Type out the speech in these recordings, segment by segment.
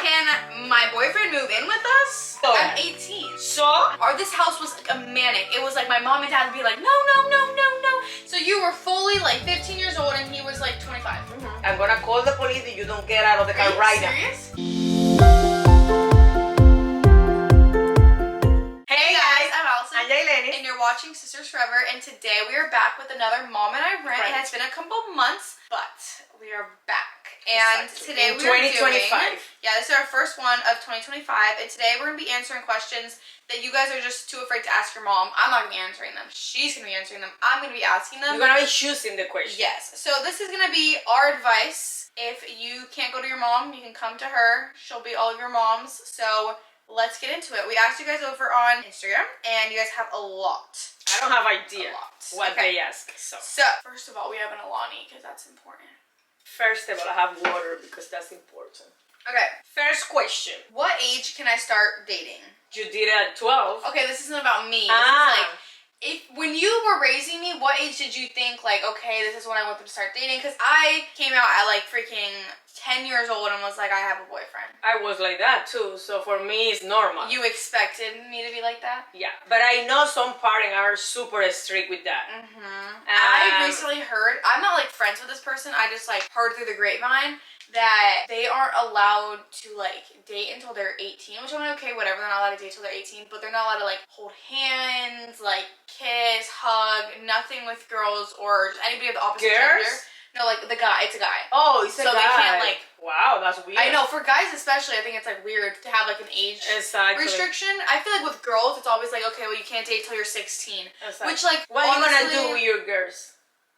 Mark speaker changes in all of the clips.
Speaker 1: can my boyfriend move in with us? I'm 18.
Speaker 2: So?
Speaker 1: This house was like a manic. It was like my mom and dad would be like, no, no, no, no, no. So you were fully like 15 years old and he was like 25.
Speaker 2: I'm gonna call the police if you don't get out of the car right now.
Speaker 1: Serious?
Speaker 2: Hey guys,
Speaker 1: I'm Allison.
Speaker 2: I'm Jaylene.
Speaker 1: And you're watching Sisters Forever, and today we are back with another Mom and I Rant. It has been a couple months, but we are back. And today we are doing, this is our first one of 2025, and today we're going to be answering questions that you guys are just too afraid to ask your mom. I'm not going to be answering them. She's going to be answering them. I'm going to be asking them.
Speaker 2: You're going to be choosing the question.
Speaker 1: Yes. So this is going to be our advice. If you can't go to your mom, you can come to her. She'll be all of your moms. So let's get into it. We asked you guys over on Instagram, and you guys have a lot.
Speaker 2: I don't have idea what they ask. So
Speaker 1: first of all, we have an Alani because that's important.
Speaker 2: First of all, I have water because that's important.
Speaker 1: Okay.
Speaker 2: First question.
Speaker 1: What age can I start dating?
Speaker 2: You did it at 12.
Speaker 1: Okay, this isn't about me. This is like, when you were raising me, what age did you think, like, okay, this is when I want them to start dating? Because I came out at, like, freaking 10 years old and was like, I have a boyfriend.
Speaker 2: I was like that, too. So for me, it's normal.
Speaker 1: You expected me to be like that?
Speaker 2: Yeah. But I know some parents are super strict with that.
Speaker 1: I recently heard, I'm not, like, friends with this person. I just, like, heard through the grapevine that they aren't allowed to, like, date until they're 18, which I'm like, okay, whatever, they're not allowed to date until they're 18, but they're not allowed to, like, hold hands, like, kiss, hug, nothing with girls or anybody of the opposite gender. No, like, the guy, it's a guy.
Speaker 2: Oh, it's a guy. So they can't, like... Wow, that's weird.
Speaker 1: I know, for guys especially, I think it's, like, weird to have, like, an age restriction. I feel like with girls, it's always like, okay, well, you can't date till you're 16. Exactly. Which, like,
Speaker 2: what are you gonna do with your girls?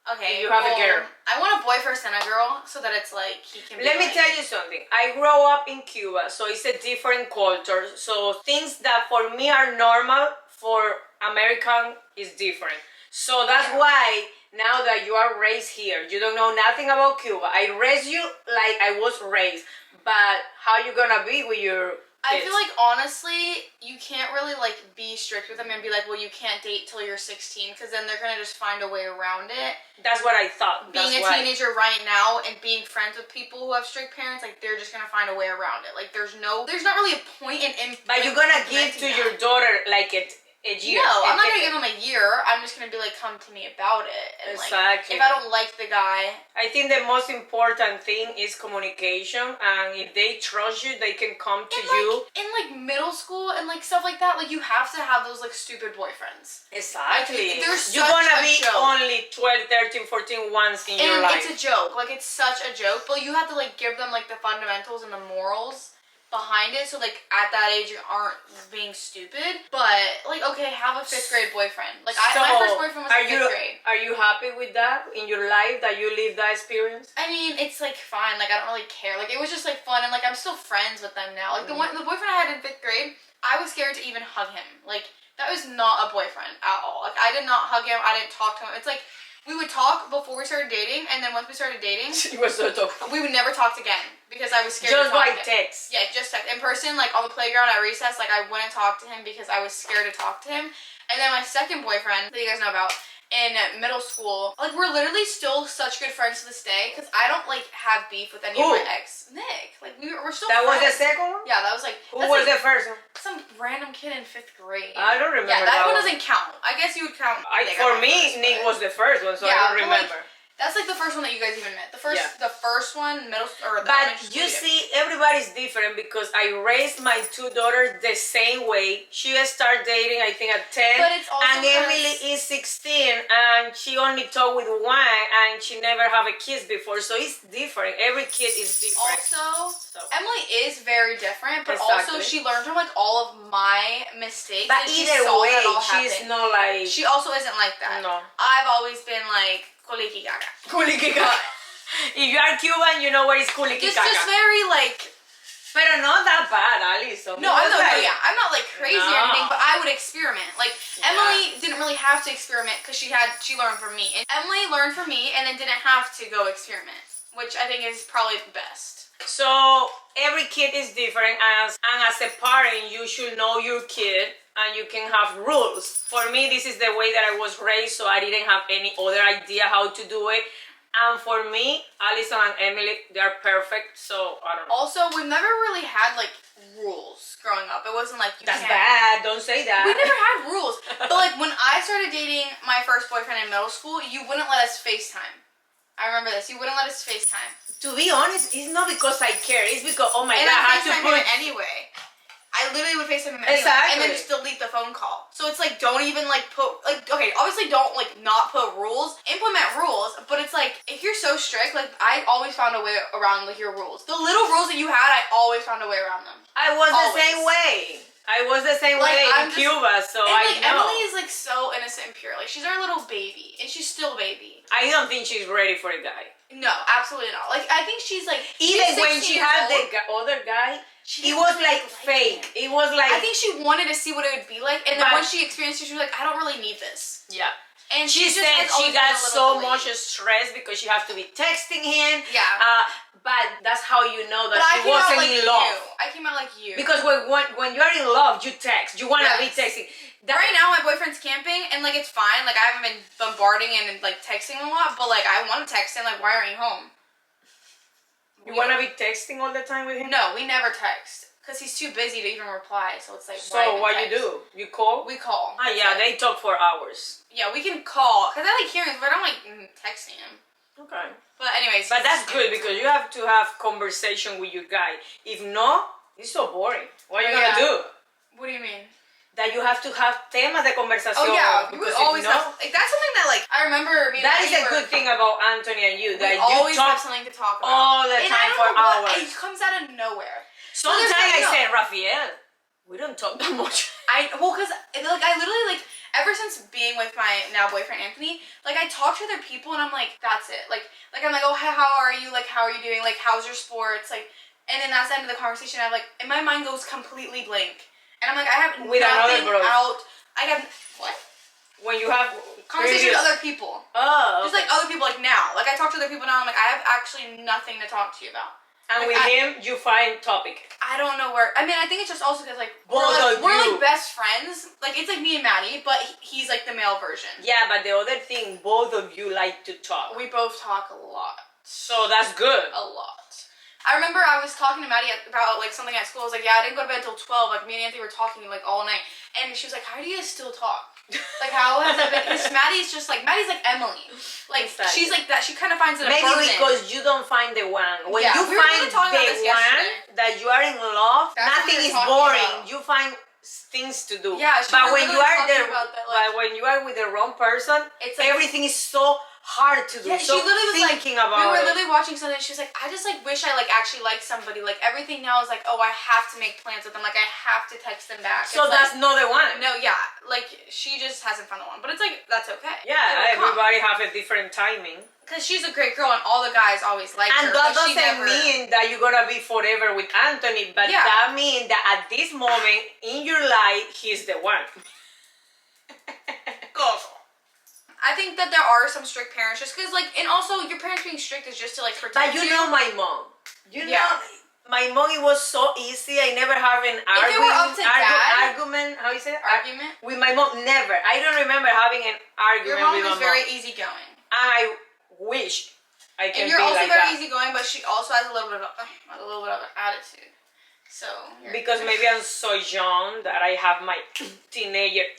Speaker 1: Okay,
Speaker 2: you have a girl.
Speaker 1: I want a boy first and a girl so that it's like he can be.
Speaker 2: Let me tell you something. I grew up in Cuba, so it's a different culture. So things that for me are normal for American is different. So that's why now that you are raised here, you don't know nothing about Cuba. I raised you like I was raised, but how you gonna be with your kids?
Speaker 1: I feel like, honestly, you can't really, like, be strict with them and be like, well, you can't date till you're 16, because then they're going to just find a way around it.
Speaker 2: That's what I thought.
Speaker 1: Being a teenager right now and being friends with people who have strict parents, like, they're just going to find a way around it. Like, there's not really a point in
Speaker 2: But you're going to give to your daughter, like, a year.
Speaker 1: No, I'm not going to give them a year. I'm just going to be like, come to me about it. And like, if I don't like the guy.
Speaker 2: I think the most important thing is communication. And if they trust you, they can come to you.
Speaker 1: In like middle school and like stuff like that, like you have to have those like stupid boyfriends.
Speaker 2: Exactly.
Speaker 1: Like,
Speaker 2: you're going to be only 12, 13, 14 once in your life.
Speaker 1: And it's a joke. Like, it's such a joke. But you have to like give them like the fundamentals and the morals behind it, so like at that age you aren't being stupid. But like, okay, have a 5th grade boyfriend. Like, my first boyfriend was in 5th grade.
Speaker 2: Are you happy with that in your life, that you lived that experience?
Speaker 1: I mean, it's like fine. Like, I don't really care. Like, it was just like fun, and like I'm still friends with them now. Like the boyfriend I had in 5th grade, I was scared to even hug him. Like, that was not a boyfriend at all. Like, I did not hug him. I didn't talk to him. It's like we would talk before we started dating, and then once we started dating, we would never talk again because I was scared to talk to him.
Speaker 2: Just by text.
Speaker 1: Yeah, just text. In person, like on the playground at recess, like I wouldn't talk to him because I was scared to talk to him. And then my second boyfriend, that you guys know about, in middle school, like we're literally still such good friends to this day because I don't like have beef with any of my ex. Nick. Like we're still friends.
Speaker 2: Was the second one?
Speaker 1: Yeah, that was like...
Speaker 2: Who was the first one?
Speaker 1: Some random kid in 5th grade.
Speaker 2: I don't remember.
Speaker 1: Yeah, that one doesn't count. I guess you would count.
Speaker 2: For me, Nick was the first one, so I don't remember.
Speaker 1: That's like the first one that you guys even met. The first one,
Speaker 2: But you see, everybody's different because I raised my 2 daughters the same way. She started dating, I think, at 10.
Speaker 1: But it's also
Speaker 2: and Emily is 16, and she only talked with one, and she never have a kiss before. So it's different. Every kid is different.
Speaker 1: Also, Emily is very different, but also she learned from like all of my mistakes.
Speaker 2: But either way, she's not like...
Speaker 1: She also isn't like that.
Speaker 2: No.
Speaker 1: I've always been like... Kuliki gaga.
Speaker 2: Kuliki gaga. If you are Cuban, you know what is kuliki gaga.
Speaker 1: It's just very like...
Speaker 2: But not that bad, Alison.
Speaker 1: No, I'm not like crazy or anything, but I would experiment. Like, Emily didn't really have to experiment because she learned from me. And Emily learned from me and then didn't have to go experiment, which I think is probably the best.
Speaker 2: So, every kid is different, and as a parent, you should know your kid. And you can have rules. For me, this is the way that I was raised, so I didn't have any other idea how to do it. And for me, Allison and Emily, they are perfect. So I don't know.
Speaker 1: Also, we've never really had like rules growing up. It wasn't like you
Speaker 2: That's
Speaker 1: can't.
Speaker 2: bad. Don't say that.
Speaker 1: We never had rules. But like when I started dating my first boyfriend in middle school, you wouldn't let us FaceTime. I remember this. You wouldn't let us FaceTime.
Speaker 2: To be honest, it's not because I care. It's because, oh my
Speaker 1: And
Speaker 2: God,
Speaker 1: I
Speaker 2: I have to
Speaker 1: FaceTime
Speaker 2: put...
Speaker 1: him anyway. I literally would FaceTime him anyway.
Speaker 2: Exactly.
Speaker 1: And then just delete the phone call. So it's like, don't even like put, like, okay, obviously don't like not put rules. Implement rules, but it's like, if you're so strict, like, I always found a way around like your rules. The little rules that you had, I always found a way around them.
Speaker 2: I was
Speaker 1: Always.
Speaker 2: the same way. I was the same
Speaker 1: Like,
Speaker 2: way
Speaker 1: I'm
Speaker 2: in
Speaker 1: just-
Speaker 2: Cuba, so
Speaker 1: And
Speaker 2: I
Speaker 1: like,
Speaker 2: know.
Speaker 1: Emily is like so innocent and pure. Like, she's our little baby. And she's still a baby.
Speaker 2: I don't think she's ready for a guy.
Speaker 1: No, absolutely not. Like, I think she's like,
Speaker 2: Even
Speaker 1: she's
Speaker 2: when
Speaker 1: 16
Speaker 2: she
Speaker 1: years
Speaker 2: had
Speaker 1: old.
Speaker 2: the other guy,
Speaker 1: She
Speaker 2: it
Speaker 1: didn't
Speaker 2: was
Speaker 1: really
Speaker 2: like fake.
Speaker 1: him.
Speaker 2: It was like...
Speaker 1: I think she wanted to see what it would be like, and then
Speaker 2: But-
Speaker 1: once she experienced it, she was like, I don't really need this.
Speaker 2: Yeah.
Speaker 1: And
Speaker 2: She
Speaker 1: just
Speaker 2: said
Speaker 1: has
Speaker 2: she
Speaker 1: always
Speaker 2: got
Speaker 1: been a
Speaker 2: so
Speaker 1: little
Speaker 2: much
Speaker 1: delayed.
Speaker 2: stress because she have to be texting him.
Speaker 1: Yeah.
Speaker 2: But that's how you know that
Speaker 1: But I
Speaker 2: she
Speaker 1: came out
Speaker 2: wasn't
Speaker 1: like
Speaker 2: in
Speaker 1: you.
Speaker 2: love.
Speaker 1: I came out like you.
Speaker 2: Because when you're in love, you text. You wanna be
Speaker 1: Yes.
Speaker 2: texting.
Speaker 1: Right now, my boyfriend's camping, and like it's fine. Like I haven't been bombarding and like texting a lot, but like I want to text him. Like, why aren't you home?
Speaker 2: You wanna be texting all the time with him?
Speaker 1: No, we never text because he's too busy to even reply. So it's like.
Speaker 2: So
Speaker 1: why even
Speaker 2: what you
Speaker 1: text?
Speaker 2: do? You call?
Speaker 1: We call.
Speaker 2: Ah,
Speaker 1: That's
Speaker 2: yeah,
Speaker 1: it.
Speaker 2: they talk for hours.
Speaker 1: Yeah, we can call because I like hearing him, but I don't like texting him.
Speaker 2: Okay.
Speaker 1: But anyways.
Speaker 2: But that's good because you have to have conversation with your guy. If not, it's so boring. What are you gonna do?
Speaker 1: What do you mean?
Speaker 2: That you have to have temas de conversación.
Speaker 1: Oh yeah, we
Speaker 2: because
Speaker 1: would
Speaker 2: if
Speaker 1: always
Speaker 2: not,
Speaker 1: have. Like that's something that like I remember. Me and
Speaker 2: that
Speaker 1: Maggie
Speaker 2: is a
Speaker 1: were-
Speaker 2: good thing about Anthony and you.
Speaker 1: We
Speaker 2: That
Speaker 1: always
Speaker 2: you talk
Speaker 1: have something to talk about
Speaker 2: all the
Speaker 1: and
Speaker 2: time
Speaker 1: I
Speaker 2: for
Speaker 1: don't know what,
Speaker 2: hours.
Speaker 1: It comes out of nowhere.
Speaker 2: Sometimes
Speaker 1: But
Speaker 2: I
Speaker 1: there's
Speaker 2: say, Rafael, we don't talk that much.
Speaker 1: Because like I literally like ever since being with my now boyfriend Anthony, like I talk to other people and I'm like that's it. Like I'm like, oh hi, how are you? Like how are you doing? Like how's your sports? Like and then that's the end of the conversation. I'm like, and my mind goes completely blank, and I'm like I have
Speaker 2: With another
Speaker 1: nothing
Speaker 2: bro.
Speaker 1: out. I have what
Speaker 2: When you have
Speaker 1: conversation
Speaker 2: previous-
Speaker 1: with other people.
Speaker 2: Oh,
Speaker 1: Just like other people, like now. Like I talk to other people now. I'm like, I have actually nothing to talk to you about.
Speaker 2: and
Speaker 1: like,
Speaker 2: with him, you find topic.
Speaker 1: I don't know where. I mean, I think it's just also because like
Speaker 2: Both of
Speaker 1: we're
Speaker 2: you.
Speaker 1: like best friends. Like it's like me and Maddie, but he's like the male version.
Speaker 2: Yeah, but the other thing, both of you like to talk.
Speaker 1: We both talk a lot.
Speaker 2: So that's good.
Speaker 1: A lot. I remember I was talking to Maddie about like something at school. I was like, yeah, I didn't go to bed until 12. Like me and Anthony were talking like all night, and she was like, how do you guys still talk? Like how has that been? Because Maddie's like Emily. Like
Speaker 2: Exactly.
Speaker 1: she's like that. She kind of finds it a
Speaker 2: Maybe
Speaker 1: burden.
Speaker 2: because you don't find the one. When
Speaker 1: Yeah,
Speaker 2: you
Speaker 1: we were
Speaker 2: find
Speaker 1: really talking about
Speaker 2: the
Speaker 1: this
Speaker 2: one
Speaker 1: yesterday.
Speaker 2: that you are in love,
Speaker 1: That's what
Speaker 2: nothing
Speaker 1: we were
Speaker 2: is
Speaker 1: talking
Speaker 2: boring.
Speaker 1: about.
Speaker 2: You find things to do.
Speaker 1: Yeah, she
Speaker 2: but
Speaker 1: was
Speaker 2: when you
Speaker 1: literally
Speaker 2: are
Speaker 1: talking
Speaker 2: the
Speaker 1: about that, like-
Speaker 2: but when you are with the wrong person,
Speaker 1: It's like-
Speaker 2: everything is so hard to do.
Speaker 1: Yeah,
Speaker 2: so
Speaker 1: she literally was like,
Speaker 2: thinking about
Speaker 1: we were
Speaker 2: it.
Speaker 1: literally watching something. She was like, I just like wish I like actually liked somebody. Like everything now is like, oh, I have to make plans with them. Like I have to text them back.
Speaker 2: So
Speaker 1: It's
Speaker 2: that's
Speaker 1: like,
Speaker 2: not the one.
Speaker 1: no, yeah, like she just hasn't found the one. But it's like that's okay.
Speaker 2: Yeah, everybody have a different timing.
Speaker 1: Because she's a great girl, and all the guys always like her.
Speaker 2: And that
Speaker 1: but she
Speaker 2: doesn't
Speaker 1: never...
Speaker 2: mean that you're gonna be forever with Anthony, but
Speaker 1: Yeah.
Speaker 2: that means that at this moment in your life, he's the one.
Speaker 1: I think that there are some strict parents, just because like, and also your parents being strict is just to like protect
Speaker 2: But you know my mom. You know, my mom, it was so easy. I never have an
Speaker 1: If it were up to Dad-
Speaker 2: argument. How is it?
Speaker 1: argument.
Speaker 2: With my mom, never. I don't remember having an
Speaker 1: Your
Speaker 2: argument
Speaker 1: mom
Speaker 2: with
Speaker 1: is
Speaker 2: my
Speaker 1: very
Speaker 2: mom.
Speaker 1: easygoing.
Speaker 2: I wish I can
Speaker 1: And you're
Speaker 2: be
Speaker 1: also
Speaker 2: like
Speaker 1: very
Speaker 2: that.
Speaker 1: easygoing, but she also has a little bit of an attitude. So
Speaker 2: Because maybe I'm so young that I have my teenager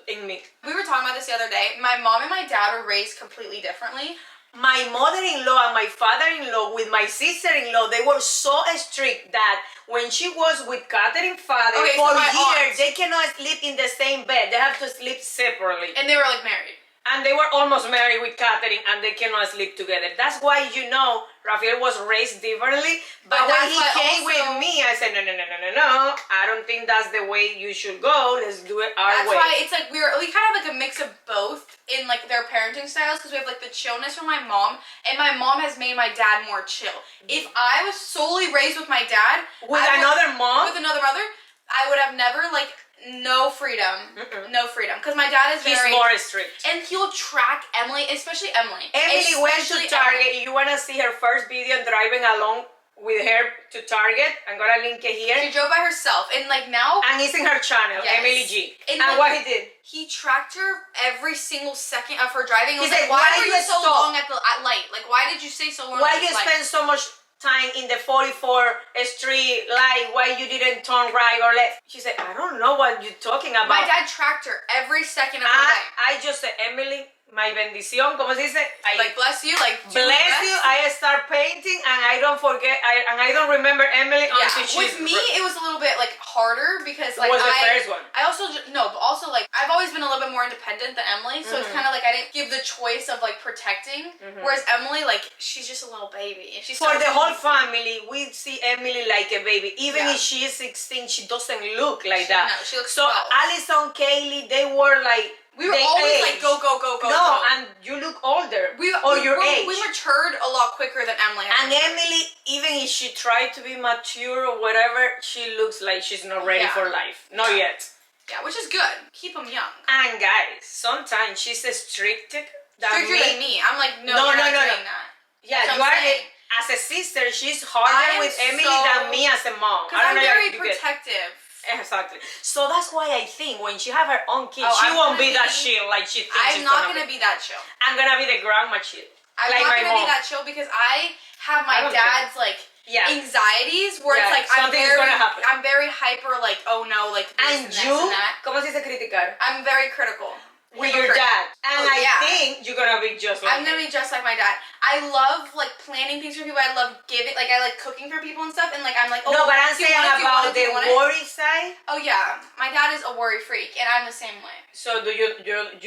Speaker 2: in me.
Speaker 1: we were talking about this the other day. My mom and my dad were raised completely differently.
Speaker 2: My mother-in-law and my father-in-law with my sister-in-law, they were so strict that when she was with Catherine's father
Speaker 1: Okay,
Speaker 2: for
Speaker 1: so my
Speaker 2: years,
Speaker 1: aunt-
Speaker 2: they cannot sleep in the same bed. They have to sleep separately.
Speaker 1: And they were like married.
Speaker 2: And they were almost married with Catherine and they cannot sleep together. That's why, you know, Rafael was raised differently. But when
Speaker 1: that's
Speaker 2: he
Speaker 1: why
Speaker 2: came
Speaker 1: also-
Speaker 2: with me, I said, no. I don't think that's the way you should go. Let's do it our
Speaker 1: That's
Speaker 2: way.
Speaker 1: why it's like we kind of have like a mix of both in like their parenting styles, because we have like the chillness from my mom, and my mom has made my dad more chill. If I was solely raised with my dad
Speaker 2: With
Speaker 1: I would-
Speaker 2: another mom?
Speaker 1: with another mother, I would have never like no freedom, because my dad is
Speaker 2: He's
Speaker 1: very
Speaker 2: more strict.
Speaker 1: and he'll track Emily, especially Emily.
Speaker 2: Emily went to
Speaker 1: Especially
Speaker 2: Target.
Speaker 1: Emily.
Speaker 2: You want to see her first video driving along with her to Target. I'm gonna link it here.
Speaker 1: She drove by herself, and like now,
Speaker 2: And it's in her channel,
Speaker 1: Yes.
Speaker 2: Emily G.
Speaker 1: And,
Speaker 2: And
Speaker 1: like,
Speaker 2: what he did?
Speaker 1: he tracked her every single second of her driving.
Speaker 2: He
Speaker 1: He was
Speaker 2: said,
Speaker 1: like, why
Speaker 2: "Why
Speaker 1: were
Speaker 2: you
Speaker 1: you so
Speaker 2: stop?
Speaker 1: long at light? Like, why did you stay so long
Speaker 2: Why
Speaker 1: at
Speaker 2: you
Speaker 1: this light?"
Speaker 2: spend so much time in the 44 street light? Why you didn't turn right or left? She said, I don't know what you're talking about.
Speaker 1: My dad tracked her every second of her life.
Speaker 2: I just said, Emily, my bendición, ¿cómo se dice?
Speaker 1: Like, bless you, like, do your
Speaker 2: Bless
Speaker 1: best.
Speaker 2: you. I start painting and I don't forget, I don't remember Emily
Speaker 1: Yeah,
Speaker 2: until she's...
Speaker 1: with me, it was a little bit, like, harder because, like,
Speaker 2: was the first one.
Speaker 1: I also, no, but also, like, I've always been a little bit more independent than Emily, so it's kind of like I didn't give the choice of, like, protecting, whereas Emily, like, she's just a little baby. And she's
Speaker 2: For
Speaker 1: so
Speaker 2: the whole
Speaker 1: cute.
Speaker 2: family, we see Emily like a baby. Even
Speaker 1: Yeah.
Speaker 2: if she is 16, she doesn't look like that.
Speaker 1: No, she looks
Speaker 2: so
Speaker 1: 12.
Speaker 2: Allison, Kaylee, they were like...
Speaker 1: We were
Speaker 2: they
Speaker 1: always
Speaker 2: aged.
Speaker 1: like, go, go, go, go,
Speaker 2: No,
Speaker 1: go.
Speaker 2: and you look older.
Speaker 1: We
Speaker 2: your age.
Speaker 1: We matured a lot quicker than Emily.
Speaker 2: And Emily, even if she tried to be mature or whatever, she looks like she's not ready
Speaker 1: Yeah.
Speaker 2: for life. Not yet.
Speaker 1: Yeah, which is good. Keep them young.
Speaker 2: And guys, sometimes she's stricter
Speaker 1: Stricter than me. I'm like, no,
Speaker 2: No,
Speaker 1: you're
Speaker 2: no,
Speaker 1: not
Speaker 2: no,
Speaker 1: doing
Speaker 2: no.
Speaker 1: that.
Speaker 2: Yeah,
Speaker 1: That's
Speaker 2: you
Speaker 1: what I'm
Speaker 2: are.
Speaker 1: saying.
Speaker 2: As a sister, she's
Speaker 1: I
Speaker 2: harder
Speaker 1: am
Speaker 2: with Emily
Speaker 1: so-
Speaker 2: than me as a mom.
Speaker 1: Because I'm
Speaker 2: know
Speaker 1: very
Speaker 2: if you get-
Speaker 1: protective.
Speaker 2: Exactly. So that's why I think when she have her own kids,
Speaker 1: Oh,
Speaker 2: she
Speaker 1: I'm
Speaker 2: won't
Speaker 1: gonna
Speaker 2: be that
Speaker 1: be-
Speaker 2: chill like she thinks
Speaker 1: I'm
Speaker 2: she's
Speaker 1: not
Speaker 2: gonna
Speaker 1: gonna be that chill.
Speaker 2: I'm gonna be the grandma chill.
Speaker 1: I'm
Speaker 2: like
Speaker 1: not
Speaker 2: my
Speaker 1: gonna
Speaker 2: mom.
Speaker 1: be that chill because I have
Speaker 2: I
Speaker 1: my
Speaker 2: don't care.
Speaker 1: dad's like
Speaker 2: Yeah.
Speaker 1: anxieties where
Speaker 2: Yeah,
Speaker 1: it's like
Speaker 2: something's gonna happen.
Speaker 1: I'm very hyper, like, oh no, like this
Speaker 2: And
Speaker 1: and
Speaker 2: you,
Speaker 1: this and that.
Speaker 2: ¿cómo se dice criticar?
Speaker 1: I'm very critical.
Speaker 2: With your
Speaker 1: Hypocrite.
Speaker 2: dad. And
Speaker 1: Oh,
Speaker 2: I
Speaker 1: yeah.
Speaker 2: think you're gonna be just like
Speaker 1: I'm gonna be just like my dad. I love like planning things for people. I love giving, like I like cooking for people and stuff. And like I'm like, oh,
Speaker 2: No, but I'm
Speaker 1: do you
Speaker 2: saying
Speaker 1: want it? Do you want
Speaker 2: about
Speaker 1: it? Do you
Speaker 2: the
Speaker 1: want it?
Speaker 2: worry side.
Speaker 1: Oh yeah, my dad is a worry freak, and I'm the same way.
Speaker 2: So do you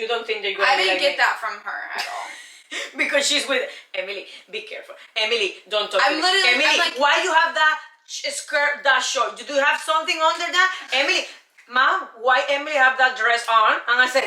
Speaker 2: don't think that you're gonna
Speaker 1: I
Speaker 2: be
Speaker 1: didn't
Speaker 2: like
Speaker 1: get
Speaker 2: me?
Speaker 1: that from her at all.
Speaker 2: Because she's with Emily. Be careful, Emily. Don't talk.
Speaker 1: I'm
Speaker 2: to me.
Speaker 1: literally-
Speaker 2: Emily.
Speaker 1: I'm like-
Speaker 2: why you have that skirt that short? Do you have something under that, Emily? Mom, why Emily have that dress on? And I said,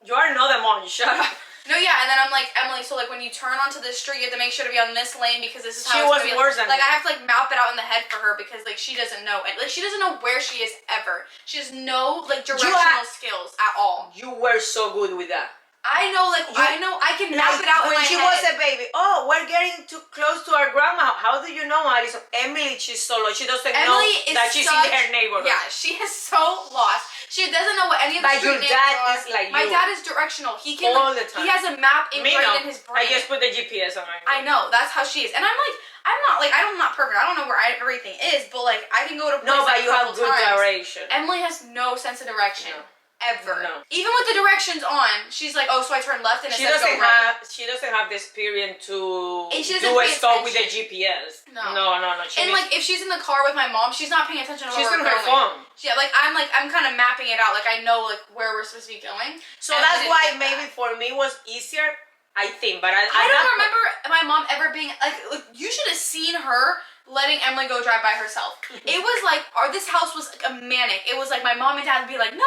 Speaker 2: you are not the mom. Shut up.
Speaker 1: No, yeah, and then I'm like, Emily, so like when you turn onto this street, you have to make sure to be on this lane because this is how
Speaker 2: She
Speaker 1: it's
Speaker 2: was
Speaker 1: gonna be.
Speaker 2: worse than
Speaker 1: like
Speaker 2: me.
Speaker 1: I have to like map it out in the head for her because like she doesn't know, and like she doesn't know where she is ever. She has no like directional skills at all.
Speaker 2: You were so good with that.
Speaker 1: I know, like I can map it out
Speaker 2: when
Speaker 1: in my
Speaker 2: she
Speaker 1: head.
Speaker 2: was a baby. Oh, we're getting too close to our grandma. How do you know, Alison? Emily, she's so lost. She doesn't know
Speaker 1: Emily is
Speaker 2: that she's
Speaker 1: such,
Speaker 2: in her neighborhood.
Speaker 1: Yeah, she is so lost. She doesn't know what any of the
Speaker 2: But your
Speaker 1: street names
Speaker 2: dad
Speaker 1: are.
Speaker 2: is like
Speaker 1: My
Speaker 2: you.
Speaker 1: dad is directional. He can
Speaker 2: All the time.
Speaker 1: He has a map
Speaker 2: Me
Speaker 1: ingrained
Speaker 2: no.
Speaker 1: in his brain.
Speaker 2: I just put the GPS on my
Speaker 1: I know, that's how she is. And I'm like, I'm not perfect. I don't know where everything is, but like I can go to places
Speaker 2: No, but
Speaker 1: a
Speaker 2: you have
Speaker 1: couple
Speaker 2: good
Speaker 1: times.
Speaker 2: direction.
Speaker 1: Emily has no sense of direction.
Speaker 2: No.
Speaker 1: Ever.
Speaker 2: No.
Speaker 1: Even with the directions on, she's like, oh, so I turn left and it
Speaker 2: She
Speaker 1: says go
Speaker 2: doesn't
Speaker 1: right.
Speaker 2: have the experience to
Speaker 1: And she doesn't
Speaker 2: do a
Speaker 1: pay
Speaker 2: stop with the
Speaker 1: attention.
Speaker 2: GPS.
Speaker 1: No.
Speaker 2: No. She
Speaker 1: And
Speaker 2: needs-
Speaker 1: like if she's in the car with my mom, she's not paying attention to
Speaker 2: she's
Speaker 1: where
Speaker 2: on
Speaker 1: we're
Speaker 2: her
Speaker 1: going.
Speaker 2: phone.
Speaker 1: Yeah, I'm kind of mapping it out. Like I know like where we're supposed to be going.
Speaker 2: So
Speaker 1: And
Speaker 2: that's
Speaker 1: I didn't
Speaker 2: why
Speaker 1: get
Speaker 2: maybe
Speaker 1: that.
Speaker 2: for me was easier, I think. But I
Speaker 1: don't remember my mom ever being like you should have seen her letting Emily go drive by herself. It was like, this house was like a manic. It was like my mom and dad would be like, no,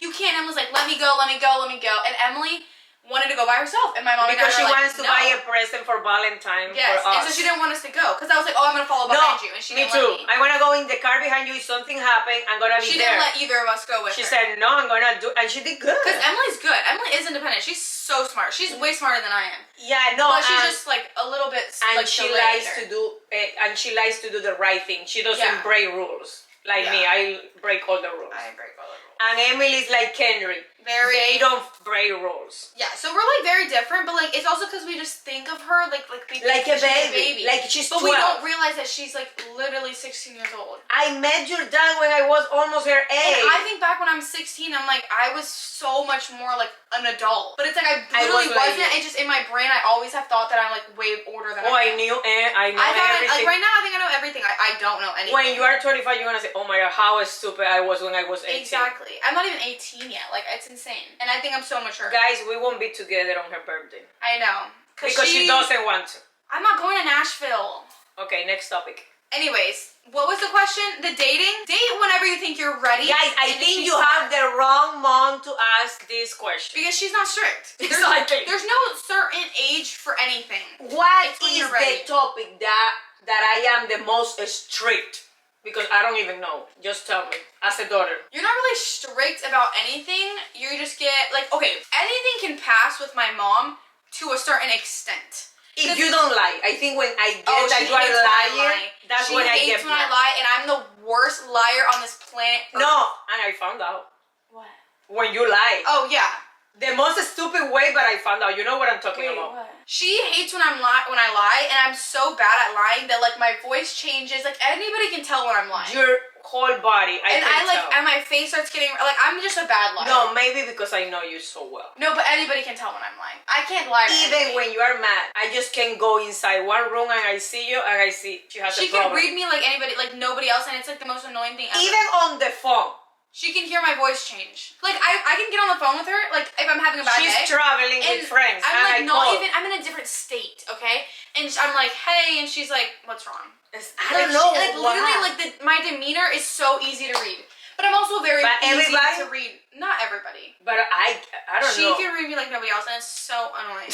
Speaker 1: you can't. Emily was like, let me go. And Emily wanted to go by herself, and my mom
Speaker 2: because
Speaker 1: and
Speaker 2: she
Speaker 1: dad were
Speaker 2: wants
Speaker 1: like,
Speaker 2: to
Speaker 1: no.
Speaker 2: buy a present for Valentine
Speaker 1: Yes,
Speaker 2: for us.
Speaker 1: and so she didn't want us to go because I was like, oh, I'm gonna follow behind you, and she
Speaker 2: me
Speaker 1: didn't
Speaker 2: too.
Speaker 1: let me.
Speaker 2: I want to go in the car behind you. If something happens, I'm gonna be
Speaker 1: She
Speaker 2: there.
Speaker 1: didn't let either of us go with
Speaker 2: She
Speaker 1: her.
Speaker 2: said no. I'm gonna do, and she did good.
Speaker 1: Because Emily's good. Emily is independent. She's so smart. She's way smarter than I am.
Speaker 2: Yeah, no,
Speaker 1: But she's just like a little bit
Speaker 2: and
Speaker 1: like
Speaker 2: she
Speaker 1: delayed
Speaker 2: likes
Speaker 1: there.
Speaker 2: to do the right thing. She doesn't
Speaker 1: Yeah.
Speaker 2: break rules like
Speaker 1: Yeah.
Speaker 2: me. I break all the rules.
Speaker 1: I break all the rules.
Speaker 2: And Emily's like Henry. They don't break rules.
Speaker 1: Yeah, so we're like very different, but like it's also because we just think of her like we think
Speaker 2: Like a
Speaker 1: she's
Speaker 2: baby. Like she's
Speaker 1: but
Speaker 2: 12.
Speaker 1: we don't realize that she's like literally 16 years old.
Speaker 2: I met your dad when I was almost her age.
Speaker 1: And I think back when I'm 16, I'm like I was so much more like an adult. But it's like I literally
Speaker 2: was like
Speaker 1: wasn't.
Speaker 2: you.
Speaker 1: It just in my brain I always have thought that I'm like way older than I am.
Speaker 2: I know
Speaker 1: I thought
Speaker 2: everything.
Speaker 1: like right now I think I know everything. I don't know anything.
Speaker 2: When you are 25, you're gonna say, "Oh my God, how stupid I was when I was 18."
Speaker 1: Exactly. I'm not even 18 yet. Like it's insane. And I think I'm so mature.
Speaker 2: Guys, we won't be together on her birthday
Speaker 1: I know.
Speaker 2: because she doesn't want to.
Speaker 1: I'm not going to Nashville.
Speaker 2: Okay, next topic.
Speaker 1: Anyways, what was the question? The dating? Date whenever you think you're ready.
Speaker 2: Guys, I
Speaker 1: and
Speaker 2: think
Speaker 1: she's
Speaker 2: you have
Speaker 1: smart.
Speaker 2: the wrong mom to ask this question.
Speaker 1: Because she's not strict.
Speaker 2: Exactly.
Speaker 1: There's no certain age for anything.
Speaker 2: What
Speaker 1: It's when
Speaker 2: is
Speaker 1: you're ready.
Speaker 2: the topic that I am the most strict? Because I don't even know. Just tell me, as a daughter.
Speaker 1: You're not really strict about anything. You just get, like, okay, anything can pass with my mom to a certain extent.
Speaker 2: If you don't lie, I think when I get that
Speaker 1: she
Speaker 2: you are
Speaker 1: hates when I
Speaker 2: lying,
Speaker 1: lie.
Speaker 2: that's
Speaker 1: She
Speaker 2: when I
Speaker 1: hates
Speaker 2: get
Speaker 1: when I
Speaker 2: mad.
Speaker 1: lie, and I'm the worst liar on this planet.
Speaker 2: No, and I found out
Speaker 1: What?
Speaker 2: when you lie.
Speaker 1: Oh yeah.
Speaker 2: The most stupid way, but I found out. You know what I'm talking about.
Speaker 1: What? She hates when I lie, and I'm so bad at lying that like my voice changes. Like anybody can tell when I'm lying.
Speaker 2: Your whole body, I can tell.
Speaker 1: And my face starts getting like I'm just a bad liar.
Speaker 2: No, maybe because I know you so well.
Speaker 1: No, but anybody can tell when I'm lying. I can't lie to
Speaker 2: Even
Speaker 1: anybody.
Speaker 2: when you are mad, I just can go inside one room and I see you and I see she has a problem.
Speaker 1: Can read me like anybody, like nobody else, and it's like the most annoying thing ever.
Speaker 2: Even on the phone.
Speaker 1: She can hear my voice change. Like I can get on the phone with her, like if I'm having a bad day.
Speaker 2: She's traveling with friends.
Speaker 1: I'm like I'm in a different state, okay? And I'm like, hey, and she's like, what's wrong?
Speaker 2: I don't know.
Speaker 1: Literally, like my demeanor is so easy to read. But I'm also very easy to read. Not everybody.
Speaker 2: But I don't know.
Speaker 1: She can read me like nobody else, and it's so annoying.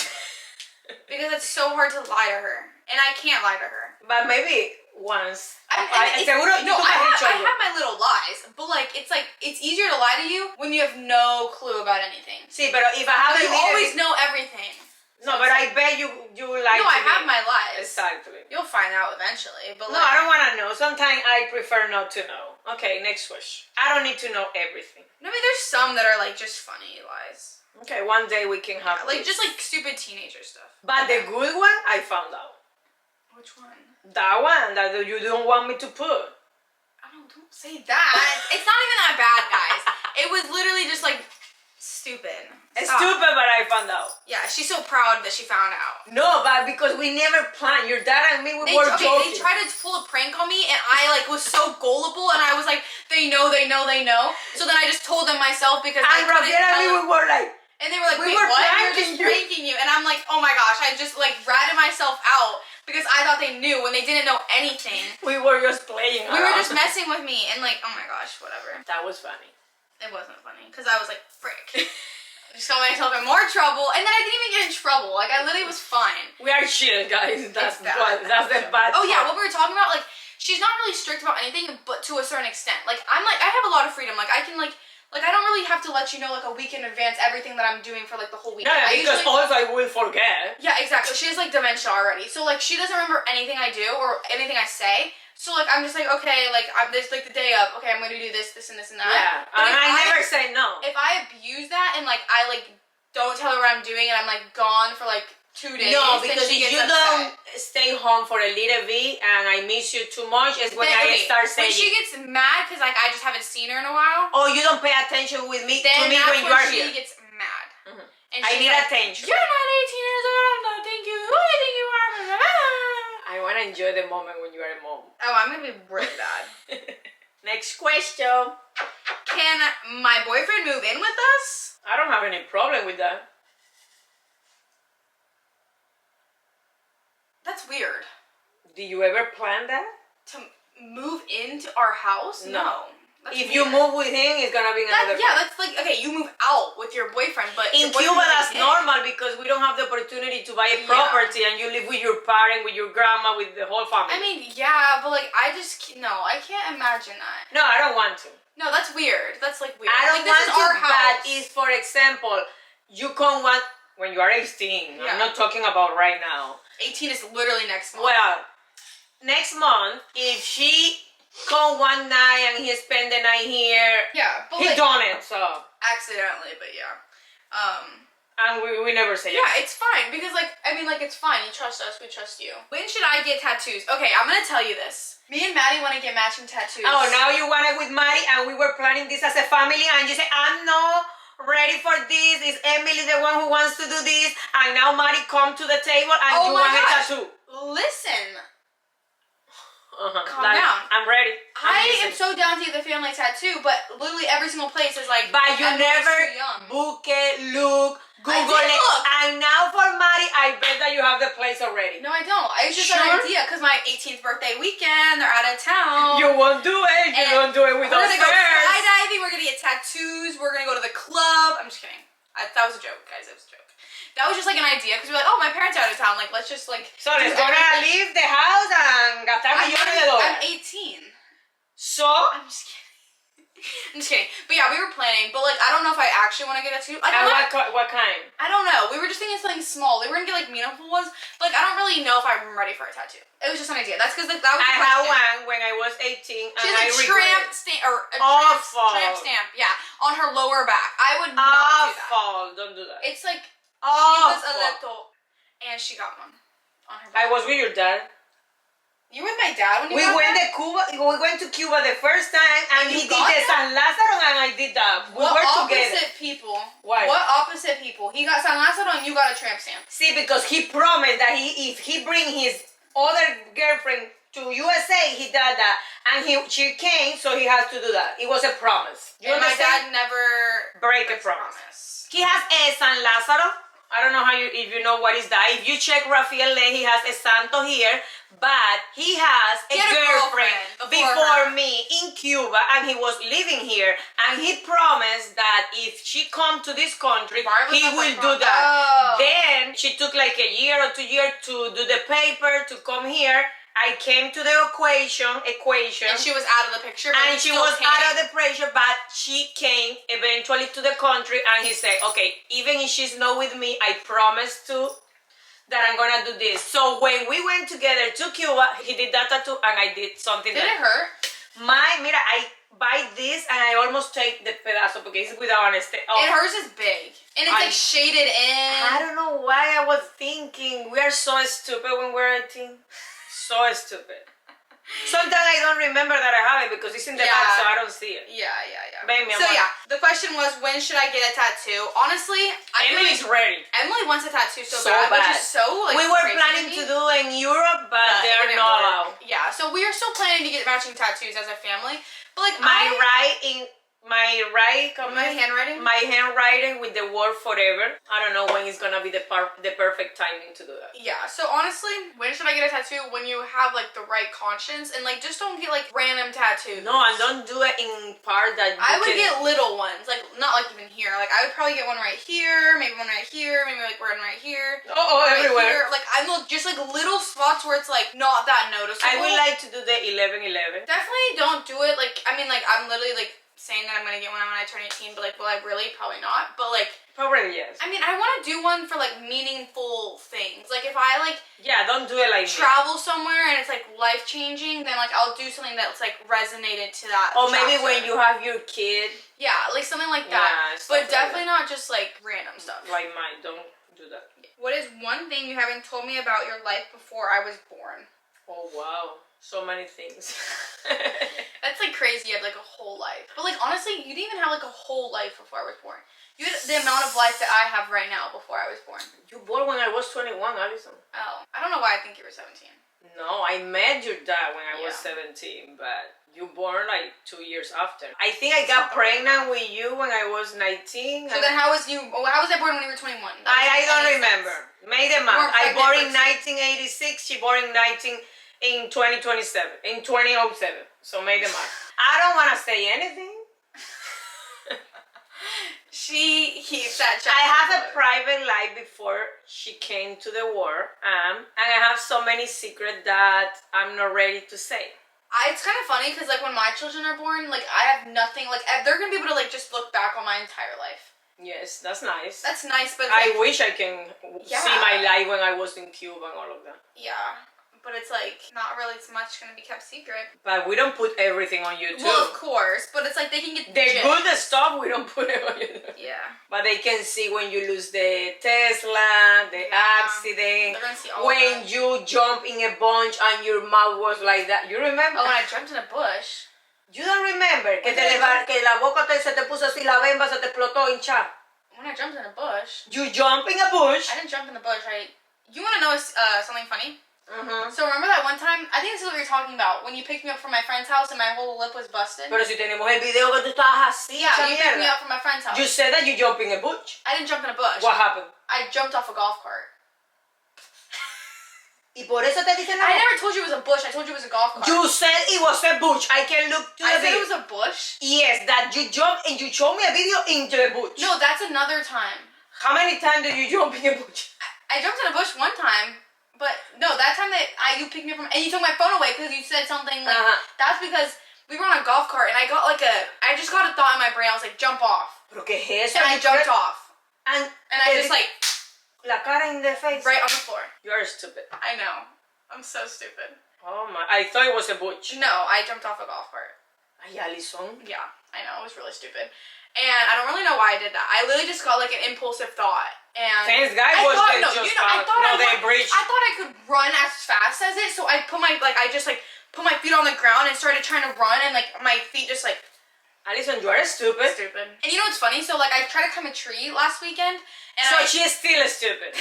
Speaker 1: Because it's so hard to lie to her. And I can't lie to her.
Speaker 2: But maybe once.
Speaker 1: I have my little lies, but like it's easier to lie to you when you have no clue about anything.
Speaker 2: See, but if I have
Speaker 1: you always know everything.
Speaker 2: No, but I bet you lie to me.
Speaker 1: No, I have my lies.
Speaker 2: Exactly.
Speaker 1: You'll find out eventually, but
Speaker 2: no, I don't want to know. Sometimes I prefer not to know. Okay, next question. I don't need to know everything.
Speaker 1: No, I mean there's some that are like just funny lies.
Speaker 2: Okay, one day we can have
Speaker 1: like just like stupid teenager stuff.
Speaker 2: But the good one, I found out.
Speaker 1: Which one?
Speaker 2: That one that you don't want me to put.
Speaker 1: Oh, don't say that. It's not even that bad, guys. It was literally just like stupid.
Speaker 2: It's stupid, but I found out.
Speaker 1: Yeah, she's so proud that she found out.
Speaker 2: No, but because we never planned. Your dad and me, we were joking.
Speaker 1: They tried to pull a prank on me, and I like was so gullible, and I was like, they know. So then I just told them myself because
Speaker 2: and Rafael and me, we were like.
Speaker 1: And they were like,
Speaker 2: we
Speaker 1: wait,
Speaker 2: were
Speaker 1: what? We're just pranking you. And I'm like, oh my gosh, I just like ratted myself out because I thought they knew when they didn't know anything.
Speaker 2: We were just playing.
Speaker 1: We were just messing with me and like, oh my gosh, whatever.
Speaker 2: That was funny.
Speaker 1: It wasn't funny because I was like, frick. Just got myself in more trouble, and then I didn't even get in trouble. Like I literally was fine.
Speaker 2: We are chill, guys. That's the bad.
Speaker 1: Oh yeah, what we were talking about, like she's not really strict about anything, but to a certain extent. Like I have a lot of freedom. Like I can like I don't really have to let you know like a week in advance everything that I'm doing for like the whole weekend.
Speaker 2: No, because also I will forget.
Speaker 1: Yeah, exactly. She has like dementia already, so like she doesn't remember anything I do or anything I say. So like I'm just like okay, like I'm this like the day of okay, I'm gonna do this, and this and that.
Speaker 2: Yeah, but and I never say no.
Speaker 1: If I abuse that and like I like don't tell her what I'm doing and I'm like gone for like 2 days.
Speaker 2: No, because if you
Speaker 1: upset.
Speaker 2: don't stay home for a little bit and I miss you too much, is when I start saying.
Speaker 1: When she gets mad because like I just haven't seen her in a while.
Speaker 2: Oh, you don't pay attention with me
Speaker 1: then
Speaker 2: to me when you are
Speaker 1: she
Speaker 2: here.
Speaker 1: gets mad.
Speaker 2: Mm-hmm.
Speaker 1: And
Speaker 2: I need attention.
Speaker 1: You're not 18 years old. I'm not. Thank you. Who do you think you are?
Speaker 2: I want to enjoy the moment when you are at home.
Speaker 1: Oh, I'm gonna be really bad.
Speaker 2: Next question.
Speaker 1: Can my boyfriend move in with us?
Speaker 2: I don't have any problem with that.
Speaker 1: That's weird.
Speaker 2: Did you ever plan that?
Speaker 1: To move into our house? No.
Speaker 2: If you move with him, it's gonna be another.
Speaker 1: That's like okay. You move out with your boyfriend, but
Speaker 2: in Cuba that's normal because we don't have the opportunity to buy a property, and you live with your parent, with your grandma, with the whole family.
Speaker 1: I mean, yeah, but like I can't imagine that.
Speaker 2: No, I don't want to.
Speaker 1: No, that's weird. That's like weird.
Speaker 2: I don't
Speaker 1: like,
Speaker 2: want
Speaker 1: this is our
Speaker 2: to.
Speaker 1: house.
Speaker 2: But is for example, you come when you are 18. I'm not talking about right now.
Speaker 1: 18 is literally next month.
Speaker 2: Well, next month, if she come one night and he spend the night here,
Speaker 1: but
Speaker 2: he
Speaker 1: like,
Speaker 2: done it, so
Speaker 1: accidentally, but yeah.
Speaker 2: And we never say
Speaker 1: yeah, it's fine because like I mean like it's fine. You trust us, we trust you. When should I get tattoos? Okay, I'm gonna tell you this. Me and Maddie want to get matching tattoos.
Speaker 2: Oh, now you want it with Maddie, and we were planning this as a family, and you say I'm not ready for this. Is Emily the one who wants to do this? And now Maddie come to the table and you want a tattoo.
Speaker 1: Listen. Calm
Speaker 2: down. I'm ready.
Speaker 1: I am so down to get the family tattoo, but literally every single place is like.
Speaker 2: But you never book it, look, Google it. And now for Maddie, I bet that you have the place already.
Speaker 1: No, I don't. It's just an idea because my 18th birthday weekend, they're out of town.
Speaker 2: You won't do it. You don't do it with us.
Speaker 1: We're gonna go skydiving. We're gonna get tattoos. We're gonna go to the club. I'm just kidding. That was a joke, guys. It was a joke. That was just like an idea because we're like, oh, my parents are out of town. Like, let's just like.
Speaker 2: So let's gonna leave the house and gastar millones de dólares.
Speaker 1: I'm 18.
Speaker 2: So
Speaker 1: I'm just kidding. I'm just kidding. But yeah, we were planning. But like, I don't know if I actually want to get a tattoo. Like,
Speaker 2: And what kind?
Speaker 1: I don't know. We were just thinking something small. We were gonna get like meaningful ones. But like, I don't really know if I'm ready for a tattoo. It was just an idea. That's because like, that was.
Speaker 2: I had one when I was 18.
Speaker 1: She
Speaker 2: and
Speaker 1: has a tramp stamp or a tramp stamp. Yeah, on her lower back. I would not do that.
Speaker 2: Awful. Don't do that.
Speaker 1: It's like
Speaker 2: Awful.
Speaker 1: she was a little, and she got one on her back.
Speaker 2: I was with your dad.
Speaker 1: You were with my dad when you
Speaker 2: We went to Cuba the first time, and he did the San Lázaro, and I did that. We were together.
Speaker 1: Opposite people?
Speaker 2: Why?
Speaker 1: What opposite people? He got San Lázaro and you got a tramp stamp.
Speaker 2: See, because he promised that if he bring his other girlfriend to USA, he did that, and she came, so he has to do that. It was a promise.
Speaker 1: You and my dad never
Speaker 2: break a promise. He has a San Lázaro. I don't know if you know what is that. If you check Rafael Lane, he has a santo here, but he has a girlfriend before me in Cuba, and he was living here, and he promised that if she come to this country, he will do that. Oh. Then she took like a year or 2 years to do the paper to come here. I came to the equation.
Speaker 1: And she was out of the picture.
Speaker 2: And she was out of the picture, but she came eventually to the country, and he said, okay, even if she's not with me, I promise that I'm gonna do this. So when we went together to Cuba, he did that tattoo, and I did something.
Speaker 1: Did it hurt?
Speaker 2: Mira, I buy this, and I almost take the pedazo because it's without honesty. Oh.
Speaker 1: And hers is big. And it's like shaded in.
Speaker 2: I don't know why I was thinking. We are so stupid when we're 18. So stupid. Sometimes I don't remember that I have it because it's in the back, so I don't see it.
Speaker 1: Yeah.
Speaker 2: Baby,
Speaker 1: so yeah, the question was, when should I get a tattoo? Honestly,
Speaker 2: Emily's ready.
Speaker 1: Emily wants a tattoo so bad, which is so like.
Speaker 2: We were planning to do in Europe, but they're not allowed.
Speaker 1: Yeah, so we are still planning to get matching tattoos as a family. But like
Speaker 2: my handwriting with the word forever. I don't know when it's gonna be the perfect timing to do that.
Speaker 1: Yeah, so honestly, when should I get a tattoo? When you have like the right conscience, and like just don't get like random tattoos.
Speaker 2: No, and don't do it in part that
Speaker 1: I would get little ones, like not like even here. Like I would probably get one right here, maybe one right here, maybe like one right here.
Speaker 2: Oh, right everywhere.
Speaker 1: Here. Like I'm just like little spots where it's like not that noticeable.
Speaker 2: I would like to do the 11/11.
Speaker 1: Definitely don't do it. Like I mean, like I'm literally like saying that I'm gonna get one when I turn 18, but like, will I really? Probably not. But like,
Speaker 2: probably yes.
Speaker 1: I mean, I want to do one for like meaningful things. Like if I like,
Speaker 2: don't do it like
Speaker 1: travel somewhere and it's like life changing, then like I'll do something that's like resonated to that.
Speaker 2: Or maybe when you have your kid.
Speaker 1: Yeah, like something like that. But definitely not just like random stuff.
Speaker 2: Like mine, don't do that.
Speaker 1: What is one thing you haven't told me about your life before I was born?
Speaker 2: Oh wow. So many things.
Speaker 1: That's like crazy. You had like a whole life. But like honestly, you didn't even have like a whole life before I was born. You had the amount of life that I have right now before I was born.
Speaker 2: You born when I was 21, Alison.
Speaker 1: Oh. I don't know why I think you were 17.
Speaker 2: No, I met your dad when I was 17, but you born like 2 years after. I think I got pregnant with you when I was 19.
Speaker 1: So then how was I born when you were 21?
Speaker 2: I don't remember. May the month. I born in 1986, she born in 2027, in 2007. So May the month. I don't want to say anything.
Speaker 1: She keeps that child.
Speaker 2: I have a private life before she came to the world, and I have so many secrets that I'm not ready to say.
Speaker 1: It's kind of funny because like when my children are born, like I have nothing. Like they're gonna be able to like just look back on my entire life.
Speaker 2: Yes, that's nice.
Speaker 1: That's nice, but
Speaker 2: I wish I can see my life when I was in Cuba and all of that.
Speaker 1: Yeah. But it's like not really as much gonna be kept secret.
Speaker 2: But we don't put everything on YouTube.
Speaker 1: Well, of course, but it's like they can get
Speaker 2: the good stuff. We don't put it on YouTube.
Speaker 1: Yeah.
Speaker 2: But they can see when you lose the Tesla, the accident,
Speaker 1: they're gonna see all
Speaker 2: when you jump in a bunch and your mouth was like that. You remember?
Speaker 1: Oh, when I jumped in a bush.
Speaker 2: You don't remember que la boca se te puso así, la bemba se te explotó hincha.
Speaker 1: When I jumped in a bush.
Speaker 2: You jump in a bush.
Speaker 1: I didn't jump in the bush. You want to know something funny?
Speaker 2: Uh-huh.
Speaker 1: So remember that one time, I think this is what you're talking about, when you picked me up from my friend's house and my whole lip was busted?
Speaker 2: Pero si tenemos el video que tú estabas así,
Speaker 1: yeah, you picked me up from my friend's house.
Speaker 2: You said that you jumped in a bush.
Speaker 1: I didn't jump in a bush.
Speaker 2: What happened?
Speaker 1: I jumped off a golf cart.
Speaker 2: Y por eso te dicen
Speaker 1: I never told you it was a bush, I told you it was a golf cart.
Speaker 2: You said it was a bush. I can look to the video.
Speaker 1: I said it was a bush?
Speaker 2: Yes, that you jumped and you showed me a video into a bush.
Speaker 1: No, that's another time.
Speaker 2: How many times did you jump in a bush?
Speaker 1: I jumped in a bush one time. But no, that time that you picked me up from, and you took my phone away because you said something like, that's because we we were on a golf cart, and I just got a thought in my brain. I was like, jump off.
Speaker 2: ¿Pero qué es eso?
Speaker 1: And I jumped off.
Speaker 2: And
Speaker 1: I just like...
Speaker 2: La cara in the face.
Speaker 1: Right on the floor.
Speaker 2: You're stupid.
Speaker 1: I know. I'm so stupid.
Speaker 2: Oh my, I thought it was a butch.
Speaker 1: No, I jumped off a golf cart.
Speaker 2: Ay, Alison.
Speaker 1: Yeah, I know. It was really stupid. And I don't really know why I did that. I literally just got like an impulsive thought. And
Speaker 2: Thanks, guy was
Speaker 1: thought,
Speaker 2: just
Speaker 1: I thought
Speaker 2: they breached.
Speaker 1: I thought I could run as fast as it, so I put my put my feet on the ground and started trying to run, and like my feet just like...
Speaker 2: Alison, you are stupid.
Speaker 1: Stupid. And you know what's funny? So like I tried to climb a tree last weekend, and
Speaker 2: so she is still stupid.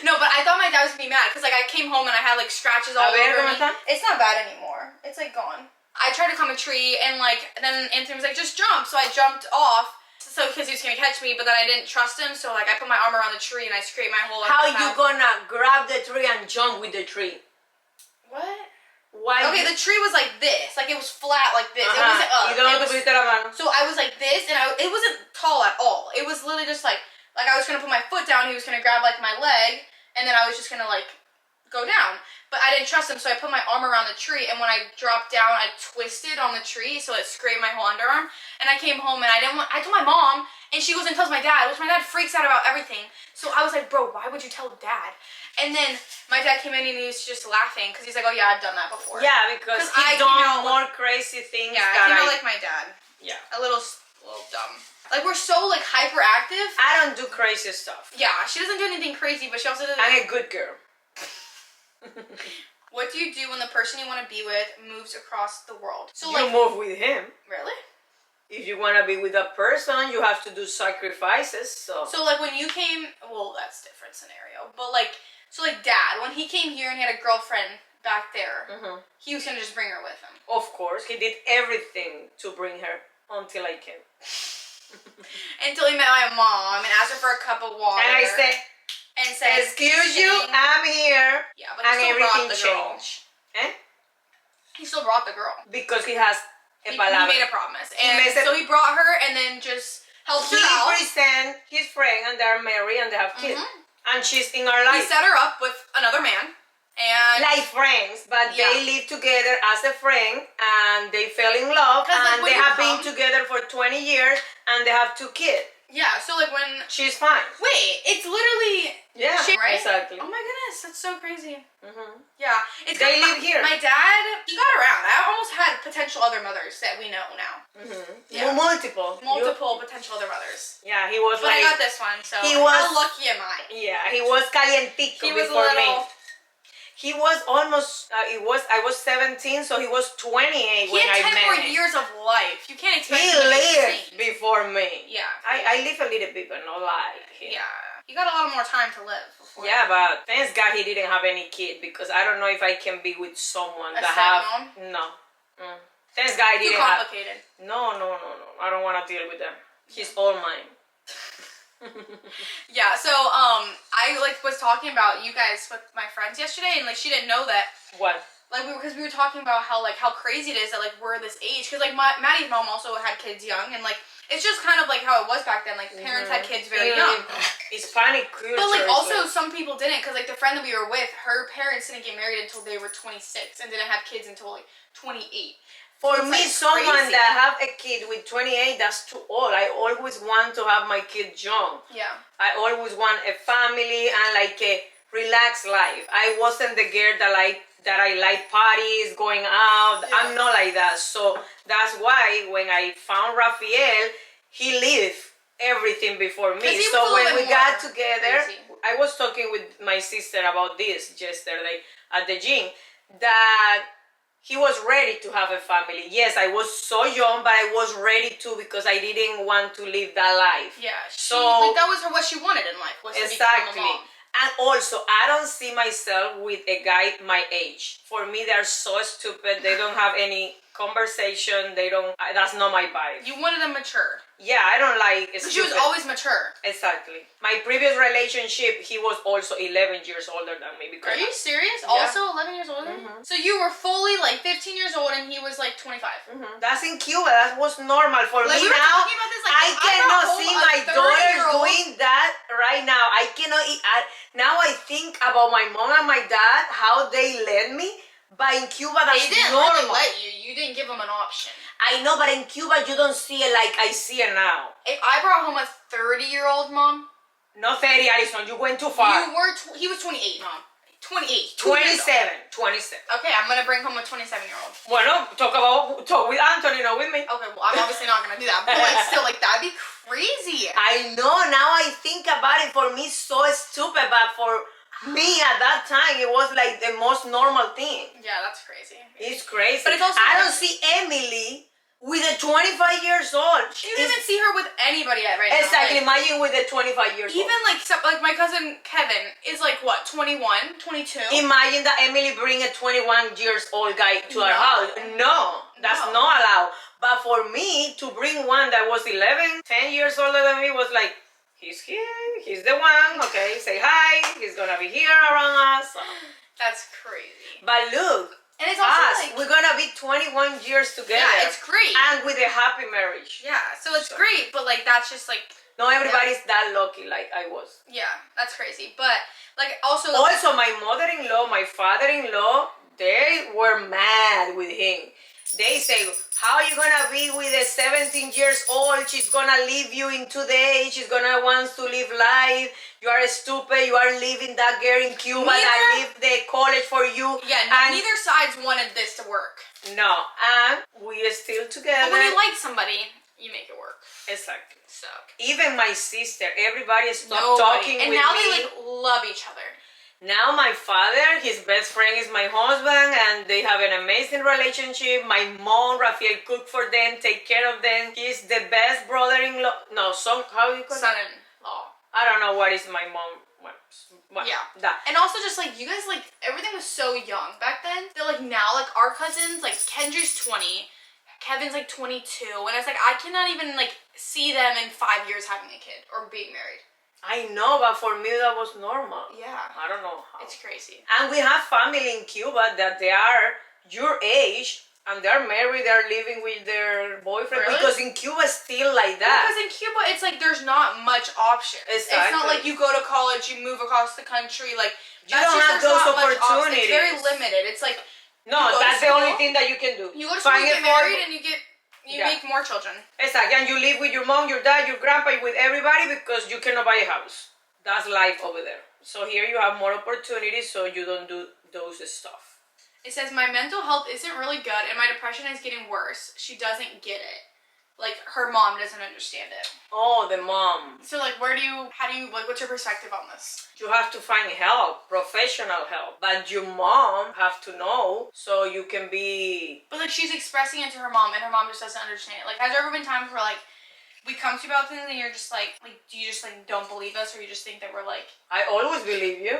Speaker 1: No, but I thought my dad was gonna be mad because like I came home and I had like scratches all over me. It's not bad anymore. It's like gone. I tried to climb a tree and like then Anthony was like, just jump. So I jumped off. So because he was gonna catch me, but then I didn't trust him. So like I put my arm around the tree and I scraped my whole.
Speaker 2: How you gonna grab the tree and jump with the tree?
Speaker 1: What?
Speaker 2: Why?
Speaker 1: Okay, the tree was like this. Like it was flat like this. It wasn't up. So I was like this, and it wasn't tall at all. It was literally just like I was gonna put my foot down. He was gonna grab like my leg, and then I was just gonna like go down. But I didn't trust him, so I put my arm around the tree, and when I dropped down, I twisted on the tree, so it scraped my whole underarm. And I came home, and I told my mom, and she goes and tells my dad, which my dad freaks out about everything. So I was like, bro, why would you tell dad? And then my dad came in, and he was just laughing, because he's like, oh yeah, I've done that before.
Speaker 2: Yeah, because he's done more crazy things.
Speaker 1: Yeah, I came out like my dad.
Speaker 2: Yeah.
Speaker 1: A little dumb. Like, we're so, like, hyperactive.
Speaker 2: I don't do crazy stuff.
Speaker 1: Yeah, she doesn't do anything crazy, but she also doesn't...
Speaker 2: I'm a good girl.
Speaker 1: What do you do when the person you want to be with moves across the world? So
Speaker 2: you move with him.
Speaker 1: Really?
Speaker 2: If you want to be with a person, you have to do sacrifices. So
Speaker 1: like when you came, well, that's a different scenario. But like, so like dad, when he came here and he had a girlfriend back there, he was gonna just bring her with him.
Speaker 2: Of course, he did everything to bring her until I came.
Speaker 1: Until he met my mom and asked her for a cup of water.
Speaker 2: And I said, excuse you, I'm here.
Speaker 1: Yeah, but he still brought the girl.
Speaker 2: Eh?
Speaker 1: He still brought the girl.
Speaker 2: Because he has a
Speaker 1: he
Speaker 2: palabra.
Speaker 1: He made a promise. And so he brought her and then just helped her out.
Speaker 2: He presents his friend and they're married and they have kids. And she's in our life.
Speaker 1: He set her up with another man. And
Speaker 2: like friends, but they live together as a friend and they fell in love and they have been together for 20 years and they have 2 kids.
Speaker 1: Yeah, so like when...
Speaker 2: She's fine.
Speaker 1: Wait, it's literally...
Speaker 2: Yeah,
Speaker 1: right?
Speaker 2: Exactly.
Speaker 1: Oh my goodness, that's so crazy. Yeah.
Speaker 2: They live here.
Speaker 1: My dad, he got around. I almost had potential other mothers that we know now.
Speaker 2: Yeah. Multiple
Speaker 1: potential other mothers.
Speaker 2: Yeah, he was
Speaker 1: but I got this one, so how lucky am I?
Speaker 2: Yeah, he was calientico before me. He was almost, I was 17, so he was 28 when I met him. He had 10
Speaker 1: more years of life. You can't expect
Speaker 2: him to lived before me.
Speaker 1: Yeah.
Speaker 2: I live a little bit, but not like him.
Speaker 1: Yeah. You got a lot more time to live before.
Speaker 2: Yeah, but thanks God he didn't have any kid, because I don't know if I can be with someone
Speaker 1: that have...
Speaker 2: No. Thanks God he didn't have...
Speaker 1: Too complicated.
Speaker 2: No. I don't want to deal with them. He's all mine.
Speaker 1: Yeah, so I like was talking about you guys with my friends yesterday, and like she didn't know that.
Speaker 2: What?
Speaker 1: Like we were talking about how crazy it is that like we're this age, because like Maddie's mom also had kids young, and like it's just kind of like how it was back then. Like parents had kids very young.
Speaker 2: Hispanic culture.
Speaker 1: But like also some people didn't, because like the friend that we were with, her parents didn't get married until they were 26 and didn't have kids until like 28.
Speaker 2: For me, someone that have a kid with 28, that's too old. I always want to have my kid young.
Speaker 1: Yeah.
Speaker 2: I always want a family and like a relaxed life. I wasn't the girl that I like parties, going out. Yeah. I'm not like that. So that's why when I found Rafael, he lived everything before me. So when we got together, I was talking with my sister about this yesterday at the gym, that he was ready to have a family. Yes, I was so young, but I was ready to, because I didn't want to live that life.
Speaker 1: Yeah, so that was what she wanted in life. Was
Speaker 2: exactly. And also, I don't see myself with a guy my age. For me, they're so stupid. They don't have any conversation. That's not my vibe.
Speaker 1: You wanted them mature.
Speaker 2: Yeah, I don't like stupid.
Speaker 1: She was always mature.
Speaker 2: Exactly. My previous relationship, he was also 11 years older than me. Because
Speaker 1: are you serious? Yeah. Also 11 years older than you? So you were fully like 15 years old and he was like 25.
Speaker 2: That's in Cuba. That was normal for me.
Speaker 1: We were
Speaker 2: now.
Speaker 1: Talking about this, like,
Speaker 2: I cannot see my daughters doing that right now. I cannot. Now I think about my mom and my dad, how they led me. But in Cuba, that's
Speaker 1: They didn't
Speaker 2: normal.
Speaker 1: really let you. You didn't give them an option.
Speaker 2: I know, but in Cuba, you don't see it like I see it now.
Speaker 1: If I brought home a 30-year-old mom,
Speaker 2: No 30, Alison, you went too far.
Speaker 1: he was 28, mom. 28.
Speaker 2: 27.
Speaker 1: Okay, I'm gonna bring home a 27-year-old.
Speaker 2: Bueno, talk with Anthony, not with me.
Speaker 1: Okay, well, I'm obviously not gonna do that, but like, still, like, that'd be crazy.
Speaker 2: I know, now I think about it, for me, so stupid, but for me at that time, it was like the most normal thing.
Speaker 1: Yeah, that's crazy.
Speaker 2: It's crazy.
Speaker 1: But it's also
Speaker 2: I don't see Emily with a 25 years old.
Speaker 1: You don't even see her with anybody yet right now.
Speaker 2: Exactly,
Speaker 1: Like,
Speaker 2: imagine with a 25 years old.
Speaker 1: even like my cousin Kevin is like what, 21, 22?
Speaker 2: Imagine that Emily bring a 21 years old guy to our
Speaker 1: No.
Speaker 2: house. No, that's
Speaker 1: No.
Speaker 2: not allowed. But for me to bring one that was 11, 10 years older than me was like, he's here, he's the one, okay, say hi, he's gonna be here around us.
Speaker 1: That's crazy.
Speaker 2: But look,
Speaker 1: And it's also
Speaker 2: us,
Speaker 1: like,
Speaker 2: we're gonna be 21 years together.
Speaker 1: yeah, it's great.
Speaker 2: And with a happy marriage.
Speaker 1: Yeah, so it's great, but like that's just like,
Speaker 2: Not everybody's that lucky like I was.
Speaker 1: yeah, that's crazy. But like also,
Speaker 2: Also, my mother-in-law, my father-in-law, they were mad with him. They say, how are you gonna be with a 17 years old? She's gonna leave you in 2 days. She's gonna want to live life. You are stupid. You are leaving that girl in Cuba that leave the college for you.
Speaker 1: yeah,
Speaker 2: And
Speaker 1: neither sides wanted this to work.
Speaker 2: no, and we are still together.
Speaker 1: But when you like somebody, you make it work.
Speaker 2: Exactly.
Speaker 1: So
Speaker 2: Even my sister, everybody stopped
Speaker 1: nobody.
Speaker 2: talking
Speaker 1: And
Speaker 2: with
Speaker 1: now
Speaker 2: me.
Speaker 1: they like love each other.
Speaker 2: Now my father, his best friend is my husband, and they have an amazing relationship. My mom, Rafael, cook for them, take care of them. He's the best brother-in-law. No, son, how do you call it?
Speaker 1: Son-in-law.
Speaker 2: I don't know what is my mom. What,
Speaker 1: Yeah.
Speaker 2: that.
Speaker 1: And also just like you guys, like everything was so young back then. They're like now, like our cousins, like Kendra's 20, Kevin's like 22, and it's like I cannot even like see them in 5 years having a kid or being married.
Speaker 2: I know, but for me that was normal.
Speaker 1: Yeah.
Speaker 2: I don't know how.
Speaker 1: It's crazy.
Speaker 2: And we have family in Cuba that they are your age and they're married, they're living with their boyfriend.
Speaker 1: Really?
Speaker 2: Because in Cuba it's still like that.
Speaker 1: Because in Cuba, it's like there's not much option. It's not
Speaker 2: Exactly.
Speaker 1: like you go to college, you move across the country, like
Speaker 2: You don't have
Speaker 1: there's
Speaker 2: those
Speaker 1: not much option.
Speaker 2: opportunities.
Speaker 1: It's very limited. It's like
Speaker 2: No,
Speaker 1: you go to
Speaker 2: that's the
Speaker 1: school,
Speaker 2: only thing that you can do.
Speaker 1: you go to school, you get married, and you
Speaker 2: Yeah.
Speaker 1: make more children.
Speaker 2: Exactly, and you live with your mom, your dad, your grandpa, with everybody because you cannot buy a house. That's life over there. So here you have more opportunities, so you don't do those stuff.
Speaker 1: It says, my mental health isn't really good and my depression is getting worse. She doesn't get it. Like, her mom doesn't understand it.
Speaker 2: Oh, the mom.
Speaker 1: So, like, what's your perspective on this?
Speaker 2: You have to find help, professional help. But your mom have to know so you can be...
Speaker 1: But, like, she's expressing it to her mom and her mom just doesn't understand it. Like, has there ever been times where, like, we come to you about things and you're just like, do you just, like, don't believe us or you just think that we're, like...
Speaker 2: I always believe you.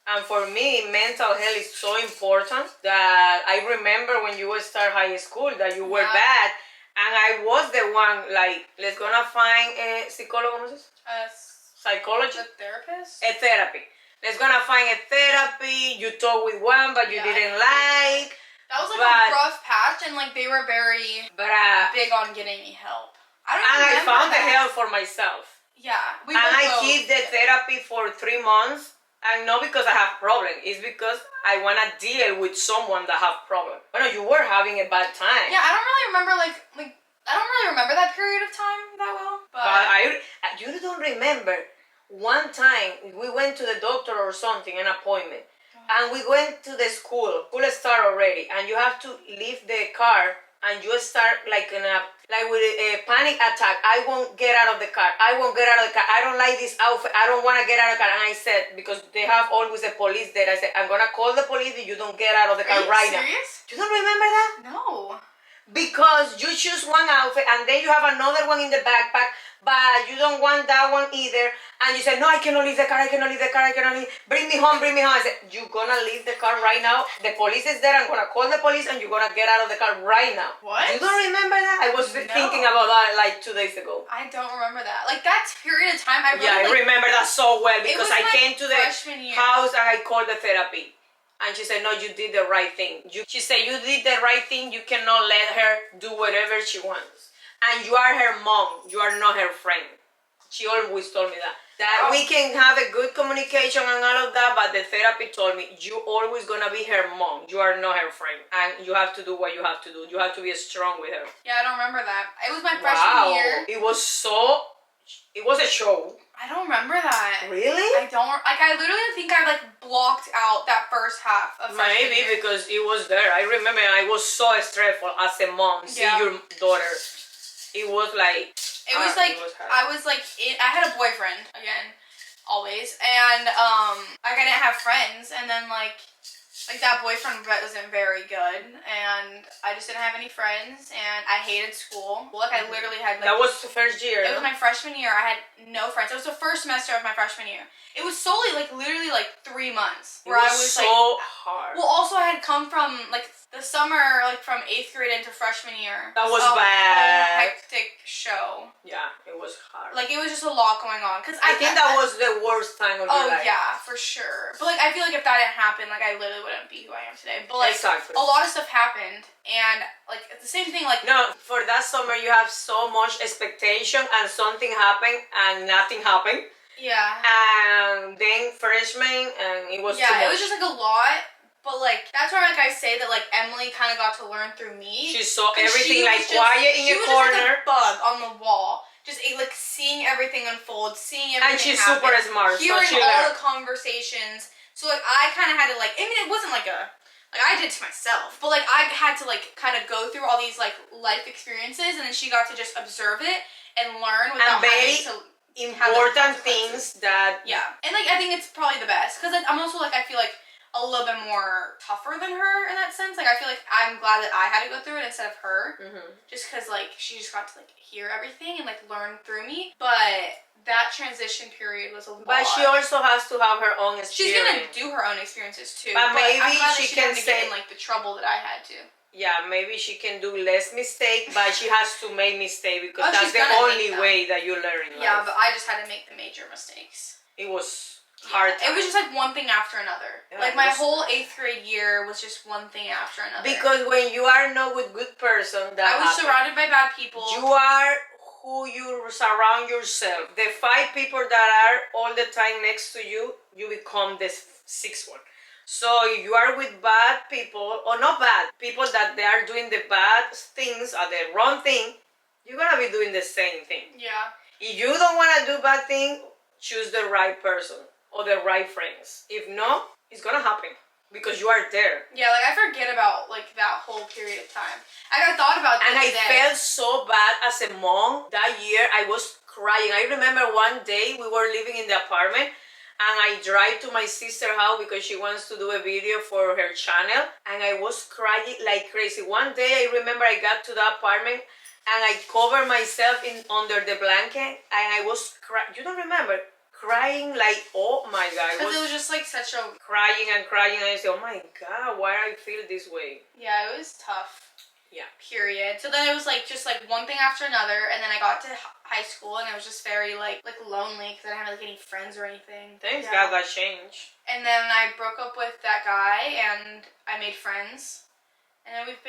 Speaker 2: And for me, mental health is so important that I remember when you start high school that you were bad. And I was the one, like, let's gonna find a psychologist, psychologist?
Speaker 1: A therapist?
Speaker 2: A therapy. Let's gonna find a therapy. You talk with one, but you didn't like.
Speaker 1: That was, like, a rough patch and, like, they were very big on getting me help.
Speaker 2: I found the help for myself.
Speaker 1: Yeah.
Speaker 2: I keep the therapy for 3 months. And not because I have problem, it's because I want to deal with someone that have problem. Well, you were having a bad time.
Speaker 1: Yeah, I don't really remember, like, I don't really remember that period of time that well. But
Speaker 2: you don't remember. One time, we went to the doctor or something, an appointment. And we went to the school start already. And you have to leave the car and you start like with a panic attack. I won't get out of the car. I won't get out of the car. I don't like this outfit. I don't want to get out of the car. And I said, because they have always a police there, I said, I'm going to call the police if you don't get out of the car right now.
Speaker 1: Are you serious?
Speaker 2: You don't remember that?
Speaker 1: No.
Speaker 2: Because you choose one outfit and then you have another one in the backpack, but you don't want that one either. And you say, no, I cannot leave the car, I cannot leave the car, I cannot leave. Bring me home, bring me home. I said, you're gonna leave the car right now. The police is there, I'm gonna call the police and you're gonna get out of the car right now.
Speaker 1: What?
Speaker 2: You don't remember that? I was thinking about that like 2 days ago.
Speaker 1: I don't remember that. Like, that period of time, I really,
Speaker 2: I remember that so well because I came to the
Speaker 1: freshman year.
Speaker 2: house and I called the therapy. And she said, no, you did the right thing. She said, you did the right thing. You cannot let her do whatever she wants. And you are her mom. You are not her friend. She always told me that. that we can have a good communication and all of that, but the therapy told me, you always gonna be her mom. You are not her friend. And you have to do what you have to do. You have to be strong with her.
Speaker 1: Yeah, I don't remember that. It was my freshman year.
Speaker 2: It was a show.
Speaker 1: I don't remember that.
Speaker 2: Really?
Speaker 1: I literally think I blocked out that first half of freshman
Speaker 2: Maybe
Speaker 1: year.
Speaker 2: because it was there. I remember I was so stressful as a mom. See your daughter. It was like...
Speaker 1: I had a boyfriend again, always, and I didn't have friends, and then like that boyfriend wasn't very good, and I just didn't have any friends, and I hated school. Like I literally had
Speaker 2: that was the first year.
Speaker 1: It was my freshman year. I had no friends. It was the first semester of my freshman year. It was solely literally 3 months where I was
Speaker 2: so hard.
Speaker 1: Well, also I had come from the summer, from 8th grade into freshman year.
Speaker 2: That was bad.
Speaker 1: Whole hectic show.
Speaker 2: Yeah, it was hard.
Speaker 1: It was just a lot going on. Cause
Speaker 2: I think that was the worst time of your life.
Speaker 1: Oh yeah, for sure. But I feel if that didn't happen, I literally wouldn't be who I am today. But
Speaker 2: exactly.
Speaker 1: A lot of stuff happened, and it's the same thing.
Speaker 2: No, for that summer you have so much expectation, and something happened, and nothing happened.
Speaker 1: Yeah.
Speaker 2: And then freshman, and it was too much.
Speaker 1: It was just a lot. But that's where I say that Emily kind of got to learn through me.
Speaker 2: She saw everything quiet in a corner.
Speaker 1: She was just a bug on the wall, just seeing everything unfold, seeing everything.
Speaker 2: And she's
Speaker 1: happen,
Speaker 2: super smart,
Speaker 1: hearing
Speaker 2: so
Speaker 1: all the conversations. So I kind of had to I mean, it wasn't I did it to myself, but I had to kind of go through all these life experiences, and then she got to just observe it and learn without having to.
Speaker 2: Important things that
Speaker 1: and I think it's probably the best because I'm also I feel a little bit more tougher than her in that sense. I feel I'm glad that I had to go through it instead of her, just because she just got to hear everything and learn through me. But that transition period was a lot.
Speaker 2: But she also has to have her own experience.
Speaker 1: She's gonna do her own experiences too.
Speaker 2: But maybe she can
Speaker 1: say the trouble that I had to.
Speaker 2: Yeah, maybe she can do less mistake, but she has to make mistake because that's the only way that you learn in life.
Speaker 1: Yeah, but I just had to make the major mistakes.
Speaker 2: It was hard.
Speaker 1: It was just one thing after another. Yeah, my whole 8th grade year was just one thing after another.
Speaker 2: Because when you are not with good person,
Speaker 1: I was surrounded by bad people.
Speaker 2: You are who you surround yourself. The 5 people that are all the time next to you, you become the 6th one. So if you are with bad people, or not bad, people that they are doing the bad things or the wrong thing, you're gonna be doing the same thing.
Speaker 1: Yeah.
Speaker 2: If you don't wanna do bad thing, choose the right person or the right friends. If not, it's gonna happen because you are there.
Speaker 1: Yeah, I forget about that whole period of time. I thought about that.
Speaker 2: And I felt so bad as a mom that year. I was crying. I remember one day we were living in the apartment. And I drive to my sister's house because she wants to do a video for her channel. And I was crying like crazy. One day I remember I got to the apartment and I covered myself under the blanket. And I was crying. You don't remember? Crying oh my God.
Speaker 1: Because it was just such a...
Speaker 2: Crying and crying. And I said, oh my God, why do I feel this way?
Speaker 1: Yeah, it was tough.
Speaker 2: Yeah.
Speaker 1: Period. So then it was just one thing after another, and then I got to high school, and it was just very lonely because I didn't have any friends or anything.
Speaker 2: Thanks God that changed.
Speaker 1: And then I broke up with that guy, and I made friends, and then we've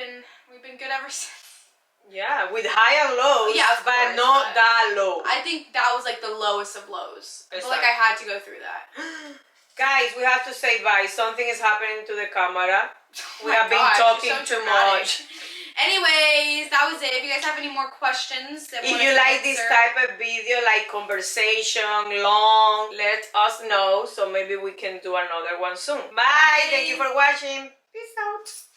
Speaker 1: been good ever since.
Speaker 2: Yeah, with high and lows.
Speaker 1: Yeah,
Speaker 2: but not that low.
Speaker 1: I think that was the lowest of lows. But I had to go through that.
Speaker 2: Guys, we have to say bye. Something is happening to the camera. We have been talking too much.
Speaker 1: Anyways, that was it. If you guys have any more questions,
Speaker 2: if you like this type of video, conversation, long, let us know so maybe we can do another one soon. Bye. Thank you for watching.